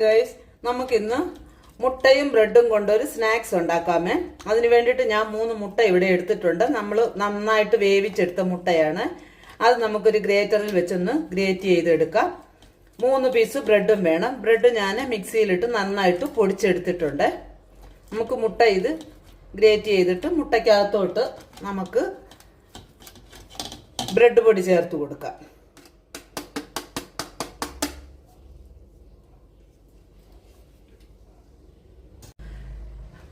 Guys, നമുക്കിന്ന് മുട്ടയും ബ്രെഡും കൊണ്ടൊരു സ്നാക്സ് ഉണ്ടാക്കാമേ. അതിന് വേണ്ടിയിട്ട് ഞാൻ 3 മുട്ട ഇവിടെ എടുത്തിട്ടുണ്ട്. നമ്മൾ നന്നായിട്ട് വേവിച്ചെടുത്ത മുട്ടയാണ്. അത് നമുക്കൊരു ഗ്രേറ്ററിൽ വെച്ചൊന്ന് ഗ്രേറ്റ് ചെയ്തെടുക്കാം. 3 പീസ് ബ്രെഡും വേണം. ബ്രെഡ് ഞാൻ മിക്സിയിലിട്ട് നന്നായിട്ട് പൊടിച്ചെടുത്തിട്ടുണ്ട്. നമുക്ക് മുട്ട ഇത് ഗ്രേറ്റ് ചെയ്തിട്ട് മുട്ടയ്ക്കകത്തോട്ട് നമുക്ക് ബ്രെഡ് പൊടി ചേർത്ത് കൊടുക്കാം.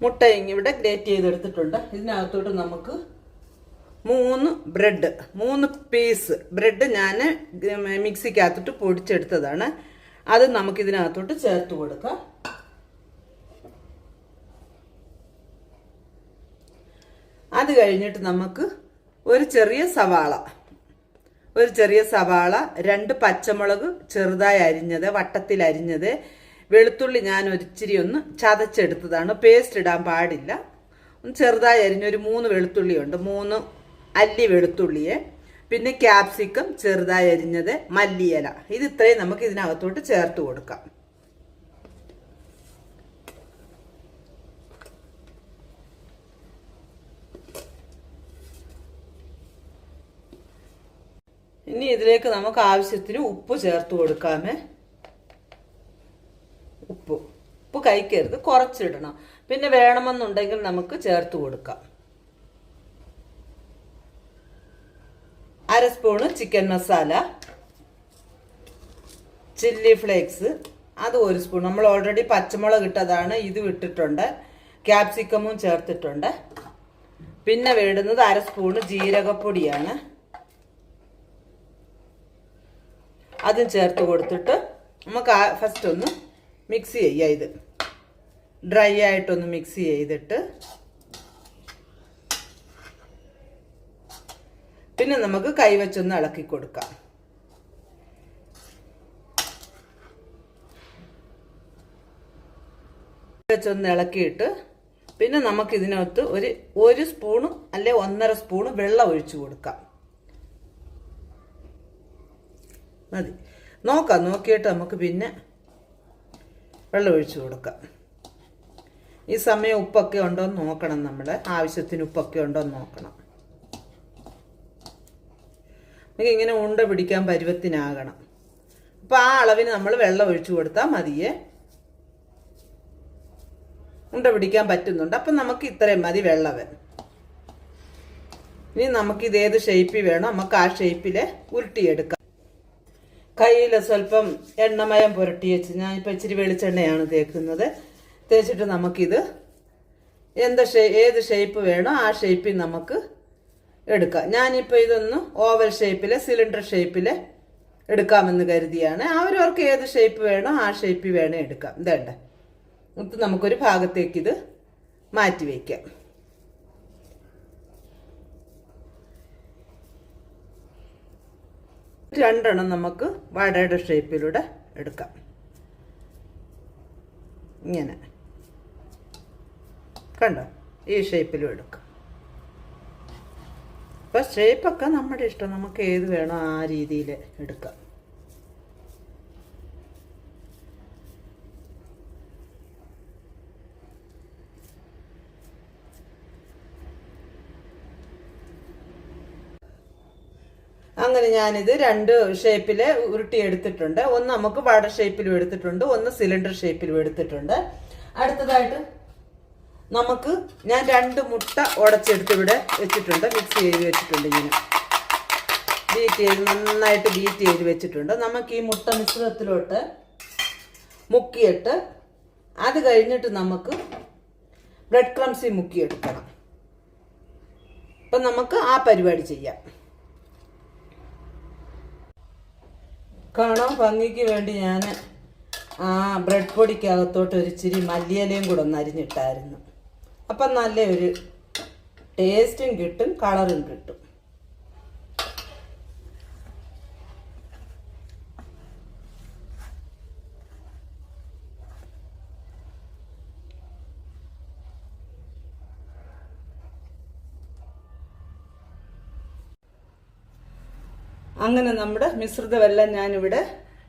മുട്ട ഇവിടെ ഗ്രേറ്റ് ചെയ്തെടുത്തിട്ടുണ്ട്. ഇതിനകത്തോട്ട് നമുക്ക് 3 പീസ് ബ്രെഡ് ഞാൻ മിക്സിക്കകത്തോട്ട് പൊടിച്ചെടുത്തതാണ്. അത് നമുക്ക് ഇതിനകത്തോട്ട് ചേർത്ത് കൊടുക്കാം. അത് കഴിഞ്ഞിട്ട് നമുക്ക് ഒരു ചെറിയ സവാള 2 പച്ചമുളക് ചെറുതായി അരിഞ്ഞത്, വട്ടത്തിൽ അരിഞ്ഞത്, വെളുത്തുള്ളി ഞാൻ ഒരിച്ചിരി ഒന്ന് ചതച്ചെടുത്തതാണ്. പേസ്റ്റ് ഇടാൻ പാടില്ല. ചെറുതായി അരിഞ്ഞൊരു 3 വെളുത്തുള്ളി ഉണ്ട്, 3 അല്ലി വെളുത്തുള്ളിയെ, പിന്നെ ക്യാപ്സിക്കം ചെറുതായി അരിഞ്ഞത്, മല്ലിയില. ഇത് ഇത്രയും നമുക്ക് ഇതിനകത്തോട്ട് ചേർത്ത് കൊടുക്കാം. ഇനി ഇതിലേക്ക് നമുക്ക് ആവശ്യത്തിന് ഉപ്പ് ചേർത്ത് കൊടുക്കാമേ. ഉപ്പ് കഴിക്കരുത്, കുറച്ചിടണം. പിന്നെ വേണമെന്നുണ്ടെങ്കിൽ നമുക്ക് ചേർത്ത് കൊടുക്കാം. 1/2 spoon chicken masala, chilli flakes അത് 1 സ്പൂൺ. നമ്മൾ ഓൾറെഡി പച്ചമുളക് ഇട്ടതാണ്, ഇത് ഇട്ടിട്ടുണ്ട്. ക്യാപ്സിക്കമും ചേർത്തിട്ടുണ്ട്. പിന്നെ വേണ്ടുന്നത് 1/2 സ്പൂണ് ജീരകപ്പൊടിയാണ്. അതും ചേർത്ത് കൊടുത്തിട്ട് നമുക്ക് ഫസ്റ്റ് ഒന്ന് മിക്സ് ചെയ്യുക. ഇത് ഡ്രൈ ആയിട്ടൊന്ന് മിക്സ് ചെയ്തിട്ട് പിന്നെ നമുക്ക് കൈവച്ചൊന്ന് ഇളക്കി കൊടുക്കാം. വെച്ചൊന്ന് ഇളക്കിയിട്ട് പിന്നെ നമുക്ക് ഇതിനകത്ത് ഒരു സ്പൂണ് അല്ലെ 1.5 സ്പൂണ് വെള്ളം ഒഴിച്ചു കൊടുക്കാം. മതി. നോക്കിയിട്ട് നമുക്ക് പിന്നെ വെള്ളം ഒഴിച്ചു കൊടുക്കാം. ഈ സമയം ഉപ്പൊക്കെ ഉണ്ടോ എന്ന് നോക്കണം. നമ്മൾ ആവശ്യത്തിന് ഉപ്പൊക്കെ ഉണ്ടോ എന്ന് നോക്കണം. നമുക്ക് ഇങ്ങനെ ഉണ്ട പിടിക്കാൻ പരുവത്തിനാകണം. അപ്പോൾ ആ അളവിന് നമ്മൾ വെള്ളം ഒഴിച്ചു കൊടുത്താൽ മതിയേ. ഉണ്ട പിടിക്കാൻ പറ്റുന്നുണ്ട്. അപ്പം നമുക്ക് ഇത്രയും മതി വെള്ളം. ഇനി നമുക്കിത് ഏത് ഷേപ്പിൽ വേണോ നമുക്ക് ആ ഷേപ്പിൽ ഉരുട്ടിയെടുക്കാം. കയ്യിൽ സ്വല്പം എണ്ണമയം പുരട്ടി വെച്ച്, ഞാനിപ്പോൾ ഇച്ചിരി വെളിച്ചെണ്ണയാണ് തേക്കുന്നത്. തേച്ചിട്ട് നമുക്കിത് ഏത് ഷേപ്പ് വേണോ ആ ഷേപ്പിൽ നമുക്ക് എടുക്കാം. ഞാനിപ്പോൾ ഇതൊന്ന് ഓവൽ ഷേപ്പിൽ, സിലിണ്ടർ ഷേപ്പിൽ എടുക്കാമെന്ന് കരുതിയാണ്. അവരവർക്ക് ഏത് ഷേപ്പ് വേണോ ആ ഷേപ്പിൽ വേണേ എടുക്കാം. ഇതേണ്ട, ഇത് നമുക്കൊരു ഭാഗത്തേക്ക് ഇത് മാറ്റി വയ്ക്കാം. രണ്ടെണ്ണം നമുക്ക് വടയുടെ ഷേപ്പിലൂടെ എടുക്കാം. ഇങ്ങനെ കണ്ടോ, ഈ ഷേപ്പിലും എടുക്കാം. അപ്പം ഷേപ്പൊക്കെ നമ്മുടെ ഇഷ്ടം, നമുക്ക് ഏത് വേണോ ആ രീതിയിൽ എടുക്കാം. അങ്ങനെ ഞാനിത് 2 ഷേപ്പിൽ ഉരുട്ടിയെടുത്തിട്ടുണ്ട്. ഒന്ന് നമുക്ക് വട ഷേപ്പിലും എടുത്തിട്ടുണ്ട്, ഒന്ന് സിലിണ്ടർ ഷേപ്പിലും എടുത്തിട്ടുണ്ട്. അടുത്തതായിട്ട് ഞാൻ 2 മുട്ട ഉടച്ചെടുത്ത് ഇവിടെ വെച്ചിട്ടുണ്ട്, മിക്സ് ചെയ്ത് വെച്ചിട്ടുണ്ട്. ഇങ്ങനെ നന്നായിട്ട് ബീറ്റ് ചെയ്ത് വെച്ചിട്ടുണ്ട്. നമുക്ക് ഈ മുട്ട മിശ്രിതത്തിലോട്ട് മുക്കിയിട്ട് അത് കഴിഞ്ഞിട്ട് നമുക്ക് ബ്രെഡ് ക്രംസിൽ മുക്കിയെടുക്കണം. അപ്പം നമുക്ക് ആ പരിപാടി ചെയ്യാം. കാണാൻ ഭംഗിക്ക് വേണ്ടി ഞാൻ ആ ബ്രെഡ് പൊടിക്കകത്തോട്ട് ഒരു ഇച്ചിരി മല്ലിയിലയും കൂടെ ഒന്ന് അരിഞ്ഞിട്ടായിരുന്നു. അപ്പം നല്ലൊരു ടേസ്റ്റും കിട്ടും, കളറും കിട്ടും. അങ്ങനെ നമ്മുടെ മിശ്രിതമെല്ലാം ഞാനിവിടെ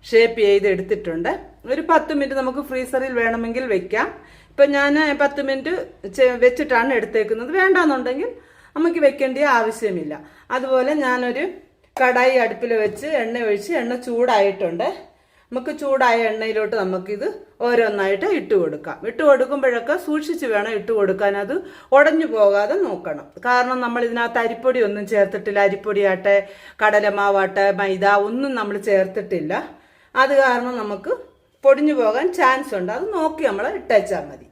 ഷേപ്പ് ചെയ്ത് എടുത്തിട്ടുണ്ട്. ഒരു 10 മിനിറ്റ് നമുക്ക് ഫ്രീസറിൽ വേണമെങ്കിൽ വെക്കാം. ഇപ്പം ഞാൻ 10 മിനിറ്റ് വെച്ചിട്ടാണ് എടുത്തേക്കുന്നത്. വേണ്ടാന്നുണ്ടെങ്കിൽ നമുക്ക് വെക്കേണ്ട ആവശ്യമില്ല. അതുപോലെ ഞാനൊരു കടായി അടുപ്പിൽ വെച്ച് എണ്ണ ഒഴിച്ച് എണ്ണ ചൂടായിട്ടുണ്ട്. നമുക്ക് ചൂടായ എണ്ണയിലോട്ട് നമുക്കിത് ഓരോന്നായിട്ട് ഇട്ട് കൊടുക്കാം. ഇട്ട് കൊടുക്കുമ്പോഴൊക്കെ സൂക്ഷിച്ച് വേണം ഇട്ട് കൊടുക്കാൻ. അത് ഉടഞ്ഞു പോകാതെ നോക്കണം. കാരണം നമ്മൾ ഇതിനകത്ത് അരിപ്പൊടി ഒന്നും ചേർത്തിട്ടില്ല. അരിപ്പൊടിയാട്ടെ കടലമാവാട്ടെ മൈദ ഒന്നും നമ്മൾ ചേർത്തിട്ടില്ല. അത് കാരണം നമുക്ക് പൊടിഞ്ഞു പോകാൻ ചാൻസ് ഉണ്ട്. അത് നോക്കി നമ്മൾ ഇട്ടേച്ചാൽ മതി.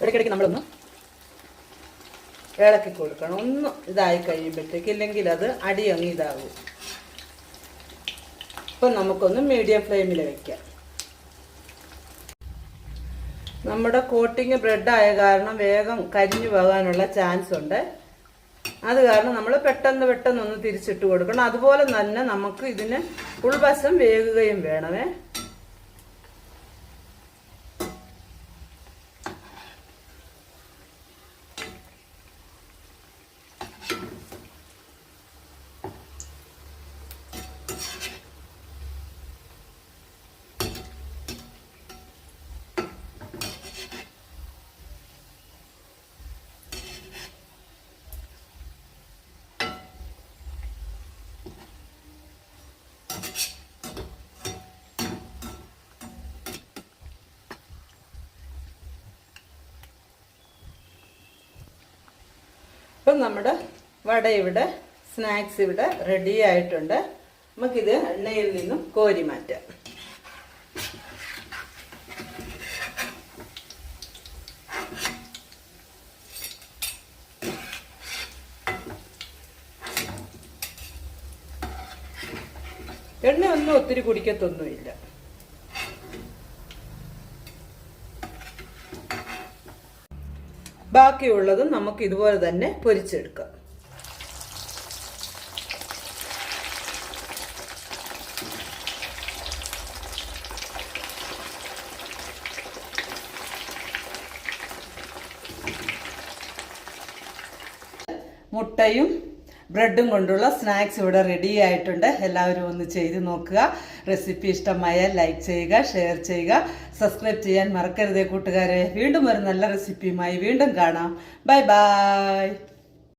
ഇടയ്ക്കിടയ്ക്ക് നമ്മളൊന്ന് ഇളക്കി കൊടുക്കണം. ഒന്ന് ഇതായി കഴിയുമ്പോഴത്തേക്ക്, ഇല്ലെങ്കിൽ അത് അടി അങ്ങ് ഇതാകും. ഇപ്പം നമുക്കൊന്ന് മീഡിയം ഫ്ലെയിമിൽ വെക്കാം. നമ്മുടെ കോട്ടിങ് ബ്രെഡായ കാരണം വേഗം കരിഞ്ഞു പോകാനുള്ള ചാൻസ് ഉണ്ട്. അത് കാരണം നമ്മൾ പെട്ടെന്നൊന്ന് തിരിച്ചിട്ട് കൊടുക്കണം. അതുപോലെ തന്നെ നമുക്ക് ഇതിന് ഉൾവശം വേകുകയും വേണമേ. ഇപ്പം നമ്മുടെ വട ഇവിടെ സ്നാക്സ് ഇവിടെ റെഡി ആയിട്ടുണ്ട്. നമുക്കിത് എണ്ണയിൽ നിന്നും കോരി മാറ്റാം. എണ്ണ ഒന്നും ഒത്തിരി കുടിക്കത്തൊന്നുമില്ല. ബാക്കിയുള്ളതും നമുക്ക് ഇതുപോലെ തന്നെ പൊരിച്ചെടുക്കാം. മുട്ടയും ബ്രെഡും കൊണ്ടുള്ള സ്നാക്സ് ഇവിടെ റെഡി ആയിട്ടുണ്ട്. എല്ലാവരും ഒന്ന് ചെയ്ത് നോക്കുക. റെസിപ്പി ഇഷ്ടമായാൽ ലൈക്ക് ചെയ്യുക, ഷെയർ ചെയ്യുക, സബ്സ്ക്രൈബ് ചെയ്യാൻ മറക്കരുതേ കൂട്ടുകാരെ. വീണ്ടും ഒരു നല്ല റെസിപ്പിയുമായി വീണ്ടും കാണാം. Bye bye.